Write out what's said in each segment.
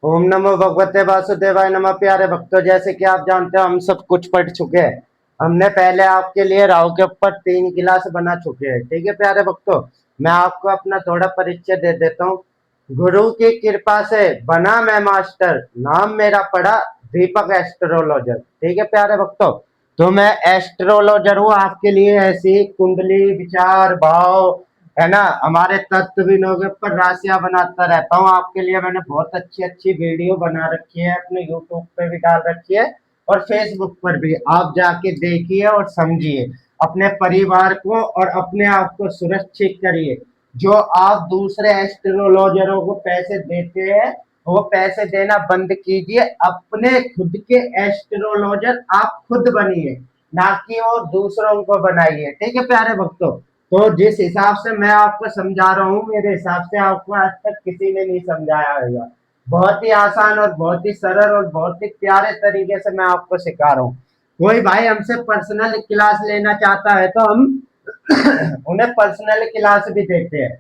ओम नमो भगवते वासुदेवाय नमः। प्यारे भक्तों, जैसे कि आप जानते हो हम सब कुछ पढ़ चुके हैं। हमने पहले आपके लिए राहु के ऊपर 3 गिलास बना चुके हैं। ठीक है प्यारे भक्तों, मैं आपको अपना थोड़ा परिचय दे देता हूँ। गुरु की कृपा से बना मैं मास्टर, नाम मेरा पड़ा दीपक एस्ट्रोलॉजर। ठीक है प्यारे भक्तों, तो मैं एस्ट्रोलॉजर हूँ आपके लिए। ऐसी कुंडली विचार भाव है ना, हमारे तत्व बिंदुओं के ऊपर राशियां बनाता रहता हूँ आपके लिए। मैंने बहुत अच्छी अच्छी वीडियो बना रखी है, अपने यूट्यूब पे भी डाल रखी है और फेसबुक पर भी। आप जाके देखिए और समझिए, अपने परिवार को और अपने आप को सुरक्षित करिए। जो आप दूसरे एस्ट्रोलॉजरों को पैसे देते हैं, वो पैसे देना बंद कीजिए। अपने खुद के एस्ट्रोलॉजर आप खुद बनिए, ना कि वो दूसरों को बनाइए। ठीक है प्यारे भक्तों, तो जिस हिसाब से मैं आपको समझा रहा हूँ, मेरे हिसाब से आपको आज तक किसी ने नहीं समझाया होगा। बहुत ही आसान और बहुत ही सरल और बहुत ही प्यारे तरीके से मैं आपको सिखा रहा हूँ। कोई भाई हमसे पर्सनल क्लास लेना चाहता है तो हम उन्हें पर्सनल क्लास भी देते हैं।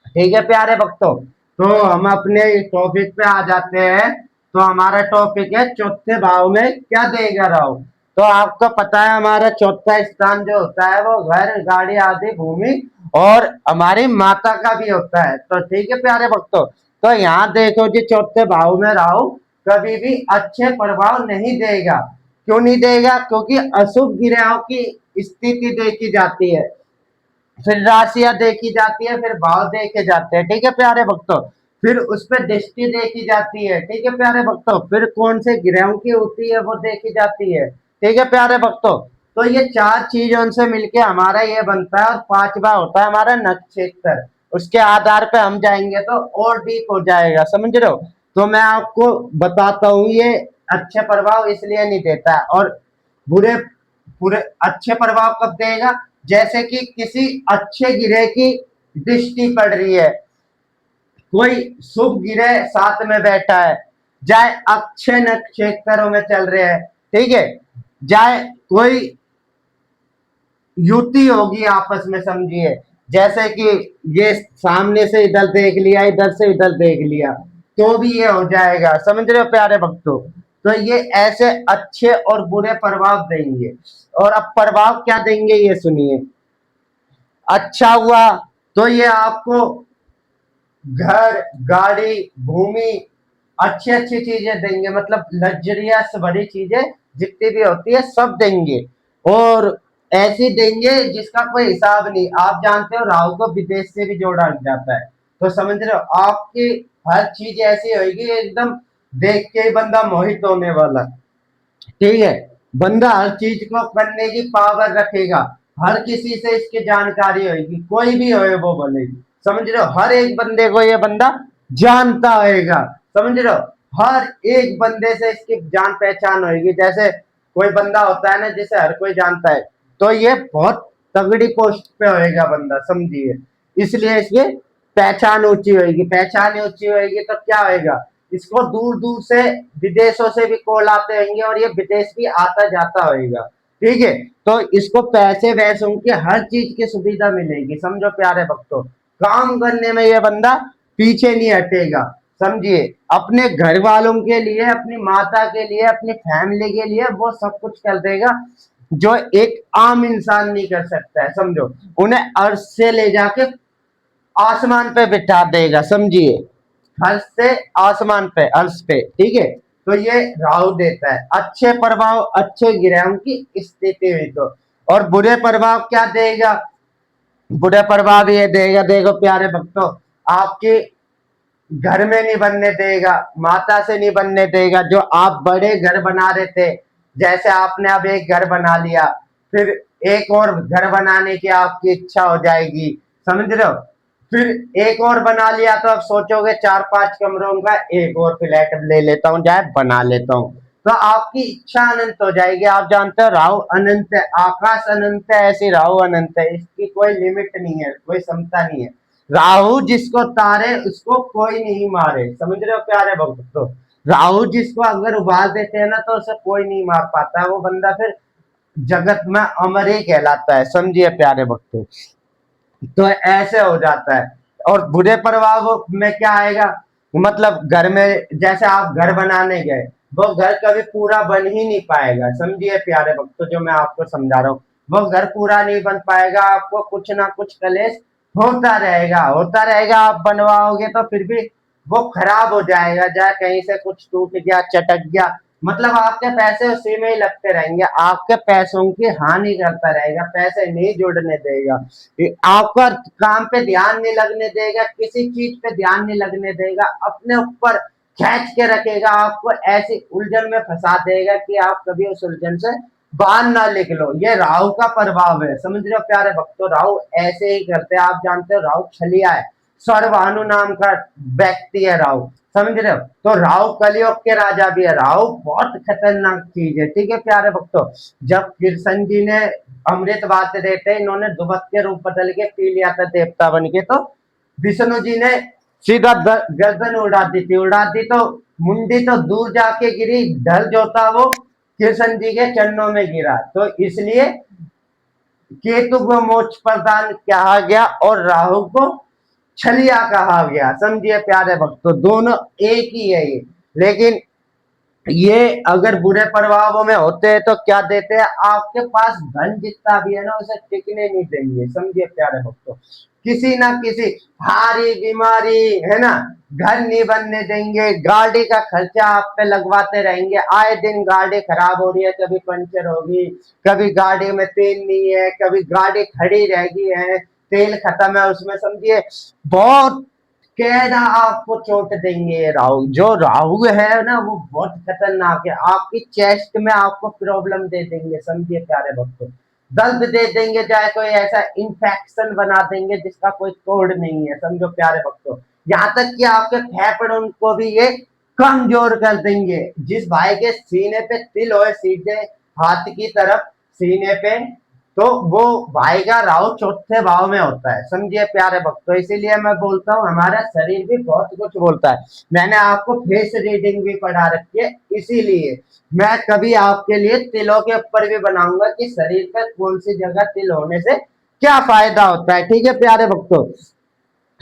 ठीक है प्यारे भक्तों, तो हम अपने टॉपिक पे आ जाते हैं। तो हमारा टॉपिक है चौथे भाव में क्या देगा राहु। तो आपको पता है हमारा चौथा स्थान जो होता है वो घर गाड़ी आदि भूमि और हमारी माता का भी होता है। तो ठीक है प्यारे भक्तों, तो यहाँ देखो जी, चौथे भाव में राहु कभी भी अच्छे प्रभाव नहीं देगा। क्यों नहीं देगा? क्योंकि अशुभ ग्रहों की स्थिति देखी जाती है, फिर राशियां देखी जाती है, फिर भाव देखे जाते हैं। ठीक है प्यारे भक्तों, फिर उस पर दृष्टि देखी जाती है। ठीक है प्यारे भक्तों, फिर कौन से ग्रहों की होती है वो देखी जाती है। ठीक है प्यारे भक्तों, तो ये चार चीजों से मिलके हमारा ये बनता है। और पांचवा होता है हमारा नक्षत्र। उसके आधार पे हम जाएंगे तो और डीप हो जाएगा, समझ रहे हो। तो मैं आपको बताता हूँ, ये अच्छे प्रभाव इसलिए नहीं देता है और बुरे पूरे अच्छे प्रभाव कब देगा? जैसे कि किसी अच्छे गिरह की दृष्टि पड़ रही है, कोई शुभ गिरह साथ में बैठा है, जाए अच्छे नक्षत्रों में चल रहे हैं, ठीक है, जाए कोई युति होगी आपस में, समझिए। जैसे कि ये सामने से इधर देख लिया, इधर से इधर देख लिया, तो भी ये हो जाएगा, समझ रहे हो प्यारे भक्तों। तो ये ऐसे अच्छे और बुरे प्रभाव देंगे। और अब प्रभाव क्या देंगे ये सुनिए। अच्छा हुआ तो ये आपको घर गाड़ी भूमि अच्छी अच्छी चीजें देंगे, मतलब लग्जरियस भरी चीजें जितनी भी होती है सब देंगे। और ऐसी देंगे जिसका कोई हिसाब नहीं। आप जानते हो राहु को विदेश से भी जोड़ा जाता है, तो समझ रहे हो, आपकी हर चीज ऐसी होगी एकदम देख के ही बंदा मोहित होने वाला। ठीक है, बंदा हर चीज को करने की पावर रखेगा, हर किसी से इसकी जानकारी होगी, कोई भी होए वो बोलेगी, समझ रहे हो। हर एक बंदे को ये बंदा जानता होएगा, समझ रहे हो। हर एक बंदे से इसकी जान पहचान होगी। जैसे कोई बंदा होता है ना जिसे हर कोई जानता है, तो ये बहुत तगड़ी पोस्ट पे होएगा बंदा, समझिए। इसलिए इसकी पहचान ऊंची होगी। पहचान ऊंची होगी तो क्या होएगा, इसको दूर दूर से विदेशों से भी कॉल आते होंगे और ये विदेश भी आता जाता होगा। ठीक है, तो इसको पैसे वैसों की हर चीज की सुविधा मिलेगी, समझो प्यारे भक्तों। काम करने में ये बंदा पीछे नहीं हटेगा, समझिए। अपने घर वालों के लिए, अपनी माता के लिए, अपनी फैमिली के लिए वो सब कुछ कर देगा जो एक आम इंसान नहीं कर सकता है, समझो। उन्हें अर्श से ले जाके आसमान पे बिठा देगा, समझिए। हर्ष से आसमान पे, अर्श पे, ठीक है। तो ये राहु देता है अच्छे प्रभाव, अच्छे ग्रहों की स्थिति हुई तो। और बुरे प्रभाव क्या देगा? बुरे प्रभाव ये देगा, देखो प्यारे भक्तों, आपके घर में नहीं बनने देगा, माता से नहीं बनने देगा। जो आप बड़े घर बना रहे थे, जैसे आपने अब एक घर बना लिया, फिर एक और घर बनाने की आपकी इच्छा हो जाएगी, समझ रहे हो। फिर एक और बना लिया तो अब सोचोगे 4-5 कमरों का एक और फ्लैट ले लेता हूँ, जाए बना लेता हूँ। तो आपकी इच्छा अनंत हो जाएगी। आप जानते हो राहु अनंत है, आकाश अनंत है, ऐसी राहु अनंत है, इसकी कोई लिमिट नहीं है, कोई क्षमता नहीं है। राहु जिसको तारे उसको कोई नहीं मारे, समझ रहे हो प्यारे भक्तों। राहु जिसको अगर उबाल देते हैं ना तो उसे कोई नहीं मार पाता, वो बंदा फिर जगत में अमर ही कहलाता है, समझिए प्यारे भक्तों। तो ऐसे हो जाता है। और बुरे प्रभाव में क्या आएगा? मतलब घर में जैसे आप घर बनाने गए, वो घर कभी पूरा बन ही नहीं पाएगा, समझिए प्यारे भक्तों, जो मैं आपको समझा रहा हूँ, वो घर पूरा नहीं बन पाएगा, आपको कुछ ना कुछ कलेश होता रहेगा, आप बनवाओगे तो फिर भी वो खराब हो जाएगा, चाहे कहीं से कुछ टूट गया, चटक गया, मतलब आपके पैसे उसी में ही लगते रहेंगे, आपके पैसों की हानि करता रहेगा, पैसे नहीं जुड़ने देगा, आपका काम पे ध्यान नहीं लगने देगा, किसी चीज पे ध्यान नहीं लगने देगा, अपने ऊपर खींच के रखेगा, आपको ऐसी उलझन में फंसा देगा कि आप कभी उस उलझन से बाहर ना निकलो। ये राहु का प्रभाव है, समझ रहे हो प्यारे भक्तों, राहु ऐसे ही करते हैं, आप जानते हो राहु छलिया है, सर्वानु नाम का व्यक्ति है राहु, समझ रहे हो, तो राहु कलयुग के राजा भी है, राहु बहुत खतरनाक चीज है, ठीक है प्यारे भक्तों। जब कृष्ण जी ने अमृत बांटते देते, इन्होंने दुबक के रूप बदल के पी लिया था देवता बन के, तो विष्णु जी ने सीधा गर्दन उड़ा दी तो मुंडी तो दूर जाके गिरी, ढल जो था वो कृष्ण जी के चरणों में गिरा, तो इसलिए केतु को मोक्ष प्रदान कहा गया और राहु को छलिया कहा गया, समझिए प्यारे भक्तों, दोनों एक ही है ये, लेकिन ये अगर बुरे प्रभावों में होते हैं तो क्या देते हैं, आपके पास धन जितना भी है ना उसे टिकने नहीं देंगे, समझिए प्यारे भक्तों, किसी ना किसी हारी बीमारी है ना, घर नहीं बनने देंगे, गाड़ी का खर्चा आप पे लगवाते रहेंगे, आए दिन गाड़ी खराब हो रही है, कभी पंचर होगी, कभी गाड़ी में तेल नहीं है, कभी गाड़ी खड़ी रह गई है, तेल खत्म है उसमें, समझिए बहुत कहना आपको चोट देंगे राहु, जो राहु है ना वो बहुत खतरनाक है, आपकी चेस्ट में आपको प्रॉब्लम दे देंगे, समझिए प्यारे भक्तों, दर्द दे देंगे, चाहे कोई ऐसा इन्फेक्शन बना देंगे जिसका कोई तोड़ नहीं है, समझो प्यारे भक्तों, यहाँ तक कि आपके फेफड़ों को भी ये कमजोर कर देंगे, जिस भाई के सीने पे तिल हो सीधे हाथ की तरफ सीने पे, तो वो भाई का राहु चौथे भाव में होता है, समझिए प्यारे भक्तों, इसीलिए मैं बोलता हूँ हमारा शरीर भी बहुत कुछ बोलता है, मैंने आपको फेस रीडिंग भी पढ़ा रखी है, इसीलिए मैं कभी आपके लिए तिलों के ऊपर भी बनाऊंगा कि शरीर पर कौन सी जगह तिल होने से क्या फायदा होता है, ठीक है प्यारे भक्तों।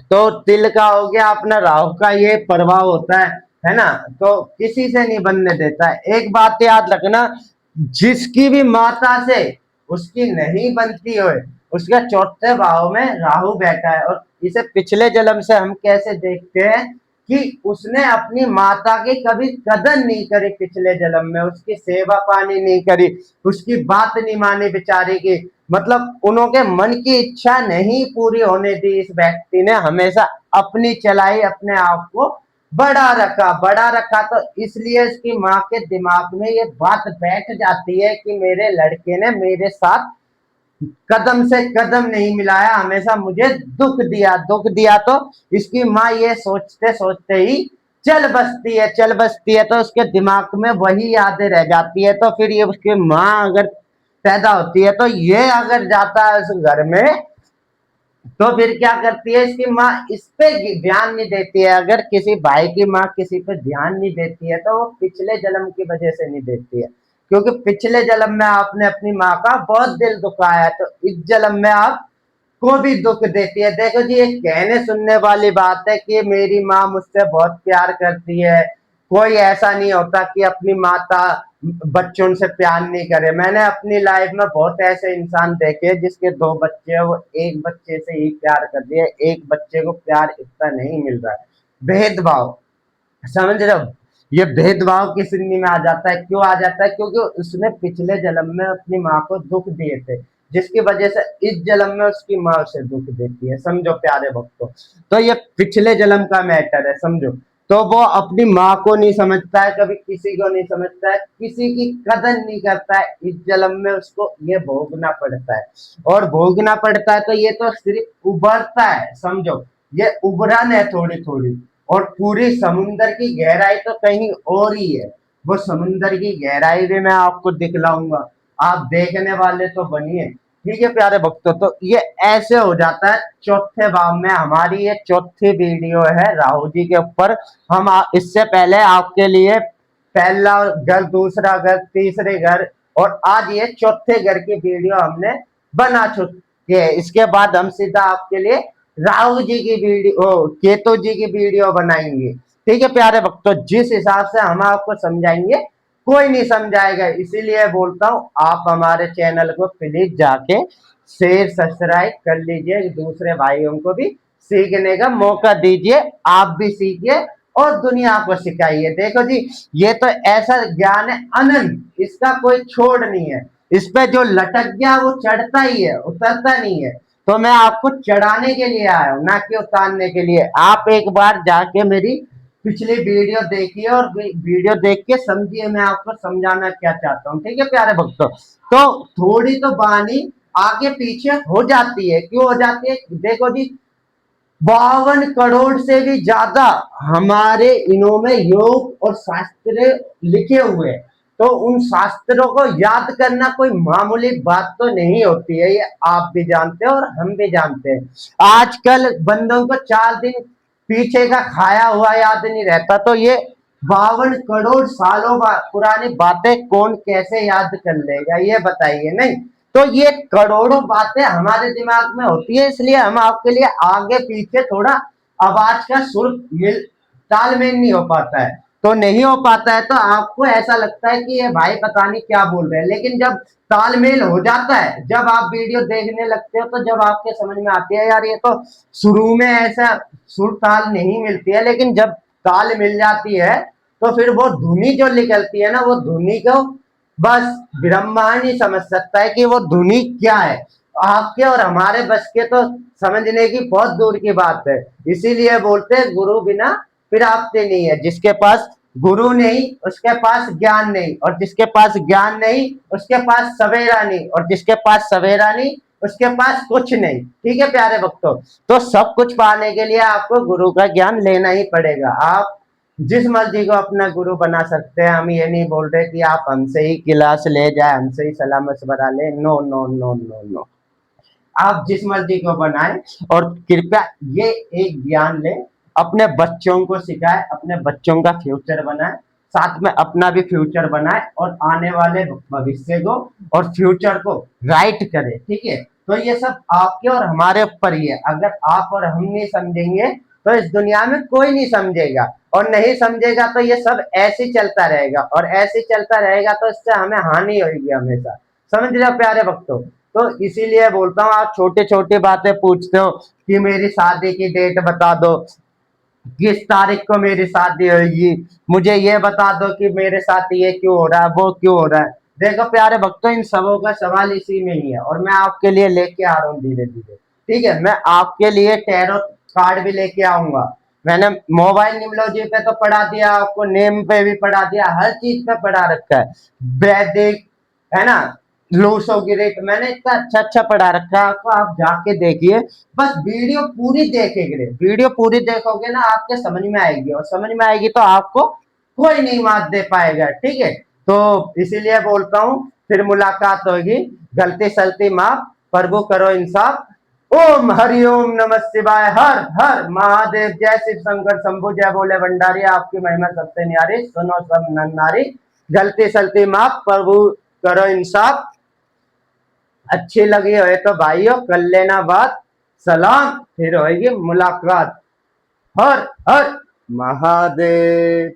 तो तिल का हो गया, अपना राहु का ये प्रभाव होता है ना, तो किसी से नहीं बनने देता है, एक बात याद रखना, जिसकी भी माता से उसकी नहीं बनती हो, उसके चौथे भाव में राहु बैठा है, और इसे पिछले जन्म से हम कैसे देखते हैं कि उसने अपनी माता की कभी कदर नहीं करी, पिछले जन्म में उसकी सेवा पानी नहीं करी, उसकी बात नहीं मानी बेचारी की, मतलब उन्होंने मन की इच्छा नहीं पूरी होने दी, इस व्यक्ति ने हमेशा अपनी चलाई, अपने आप को बड़ा रखा, तो इसलिए इसकी माँ के दिमाग में ये बात बैठ जाती है कि मेरे लड़के ने मेरे साथ कदम से कदम नहीं मिलाया, हमेशा मुझे दुख दिया, तो इसकी माँ ये सोचते सोचते ही चल बसती है, तो उसके दिमाग में वही यादें रह जाती है, तो फिर ये उसकी माँ अगर पैदा होती है तो ये अगर जाता है उस घर में, तो फिर क्या करती है इसकी माँ, इस पे ध्यान नहीं देती है, अगर किसी भाई की माँ किसी पे ध्यान नहीं देती है तो वो पिछले जन्म की वजह से नहीं देती है, क्योंकि पिछले जन्म में आपने अपनी माँ का बहुत दिल दुखाया है, तो इस जन्म में आप को भी दुख देती है, देखो जी ये कहने सुनने वाली बात है कि मेरी माँ मुझसे बहुत प्यार करती है, कोई ऐसा नहीं होता कि अपनी माता बच्चों से प्यार नहीं करे, मैंने अपनी लाइफ में बहुत ऐसे इंसान देखे जिसके दो बच्चे हैं, वो एक बच्चे से ही प्यार कर दिए, एक बच्चे को प्यार इतना नहीं मिल रहा है, भेदभाव, समझ रहे हो, ये भेदभाव की श्रेणी में आ जाता है, क्यों आ जाता है, क्योंकि उसने पिछले जन्म में अपनी माँ को दुख दिए थे, जिसकी वजह से इस जन्म में उसकी माँ उसे दुख देती है, समझो प्यारे भक्तों, तो ये पिछले जन्म का मैटर है, समझो, तो वो अपनी माँ को नहीं समझता है, कभी किसी को नहीं समझता है, किसी की कदर नहीं करता है, इस जन्म में उसको ये भोगना पड़ता है, और भोगना पड़ता है तो ये तो सिर्फ उभरता है, समझो, ये उभरन है थोड़ी थोड़ी, और पूरी समुंदर की गहराई तो कहीं और ही है, वो समुंदर की गहराई भी मैं आपको दिखलाऊंगा, आप देखने वाले तो बनिए, ठीक है प्यारे भक्तों, तो ये ऐसे हो जाता है चौथे भाव में, हमारी ये चौथी वीडियो है राहु जी के ऊपर, हम इससे पहले आपके लिए पहला घर, दूसरा घर, तीसरे घर, और आज ये चौथे घर की वीडियो हमने बना चुके हैं, इसके बाद हम सीधा आपके लिए राहु जी की वीडियो, केतु जी की वीडियो बनाएंगे, ठीक है प्यारे भक्तों, जिस हिसाब से हम आपको समझाएंगे कोई नहीं समझाएगा। इसीलिए बोलता हूँ आप हमारे चैनल को प्लीज जाके शेयर सब्सक्राइब कर लीजिए, दूसरे भाइयों को भी सीखने का मौका दीजिए, आप भी सीखिए और दुनिया को सिखाइए। देखो जी, ये तो ऐसा ज्ञान है अनंत, इसका कोई छोड़ नहीं है। इस पे जो लटक गया वो चढ़ता ही है, उतरता नहीं है। तो मैं आपको चढ़ाने के लिए आया हूं, ना कि उतारने के लिए। आप एक बार जाके मेरी पिछली वीडियो देखिए और वीडियो देख के समझिए मैं आपको समझाना क्या चाहता हूँ। ठीक है प्यारे भक्तों, तो थोड़ी तो वाणी आगे पीछे हो जाती है। क्यों हो जाती है? देखो जी, 52 करोड़ से भी ज्यादा हमारे इनों में योग और शास्त्र लिखे हुए हैं। तो उन शास्त्रों को याद करना कोई मामूली बात तो नहीं होती है, ये आप भी जानते हैं और हम भी जानते हैं। आजकल बंदों को 4 दिन पीछे का खाया हुआ याद नहीं रहता, तो ये 52 करोड़ सालों पुरानी बातें कौन कैसे याद कर लेगा, ये बताइए। नहीं तो ये करोड़ों बातें हमारे दिमाग में होती है, इसलिए हम आपके लिए आगे पीछे थोड़ा आवाज का सुर मिल तालमेल नहीं हो पाता है। तो नहीं हो पाता है तो आपको ऐसा लगता है कि ये भाई पता नहीं क्या बोल रहे हैं, लेकिन जब तालमेल हो जाता है, जब आप वीडियो देखने लगते हो, तो जब आपके समझ में आती है यार ये तो शुरू में ऐसा सुर ताल नहीं मिलती है, लेकिन जब ताल मिल जाती है तो फिर वो धुनी जो निकलती है ना, वो धुनी को बस ब्रह्मांड ही समझ सकता है कि वो धुनी क्या है। आपके और हमारे बस के तो समझने की बहुत दूर की बात है। इसीलिए बोलते हैं गुरु बिना प्राप्ति नहीं है। जिसके पास गुरु नहीं उसके पास ज्ञान नहीं, और जिसके पास ज्ञान नहीं उसके पास सवेरा नहीं, और जिसके पास सवेरा नहीं उसके पास कुछ नहीं। ठीक है प्यारे भक्तों, तो सब कुछ पाने के लिए आपको गुरु का ज्ञान लेना ही पड़ेगा। आप जिस मर्जी को अपना गुरु बना सकते हैं, हम ये नहीं बोल रहे कि आप हमसे ही क्लास ले जाए, हमसे ही सलाह मशवरा ले। No no no no no, आप जिस मर्जी को बनाए, और कृपया ये एक ज्ञान ले, अपने बच्चों को सिखाए, अपने बच्चों का फ्यूचर बनाए, साथ में अपना भी फ्यूचर बनाए, और आने वाले भविष्य को और फ्यूचर को राइट करे। ठीक है, तो ये सब आपके और हमारे ऊपर ही है। अगर आप और हम नहीं समझेंगे तो इस दुनिया में कोई नहीं समझेगा, और नहीं समझेगा तो ये सब ऐसे ही चलता रहेगा, और ऐसे ही चलता रहेगा तो इससे हमें हानि होगी हमेशा। समझ रहे हो प्यारे भक्तों? तो इसीलिए बोलता हूँ, आप छोटे छोटे बातें पूछते हो कि मेरी शादी की डेट बता दो, किस तारीख को मेरी शादी होगी, मुझे ये बता दो कि मेरे साथ ये क्यों हो रहा है, वो क्यों हो रहा है। देखो प्यारे भक्तों, इन सबों का सवाल इसी में ही है, और मैं आपके लिए लेके आ रहा हूँ धीरे धीरे। ठीक है, मैं आपके लिए टैरो कार्ड भी लेके आऊंगा। मैंने मोबाइल न्यूमरोलॉजी पे तो पढ़ा दिया, आपको नेम पे भी पढ़ा दिया, हर चीज पे पढ़ा रखा है। वैदिक है ना, लूसो गिरेट, मैंने इतना अच्छा अच्छा पढ़ा रखा है आपको, आप जाके देखिए। बस वीडियो पूरी देखेंगे, वीडियो पूरी देखोगे ना आपके समझ में आएगी, और समझ में आएगी तो आपको कोई नहीं मात दे पाएगा। ठीक है, तो इसीलिए बोलता हूँ फिर मुलाकात होगी, गलती सलती माफ, प्रभु करो इंसाफ। ओम हरिओम नमः शिवाय, हर हर महादेव, जय शिव शंकर शंभु, जय बोले भंडारी, आपकी महिमा सबसे न्यारी, सुनो सब नर नारी, गलती सलती माफ, प्रभु करो इंसाफ। अच्छी लगी हो तो भाइयों कर लेना बात, सलाम, फिर होगी मुलाकात। हर हर महादेव।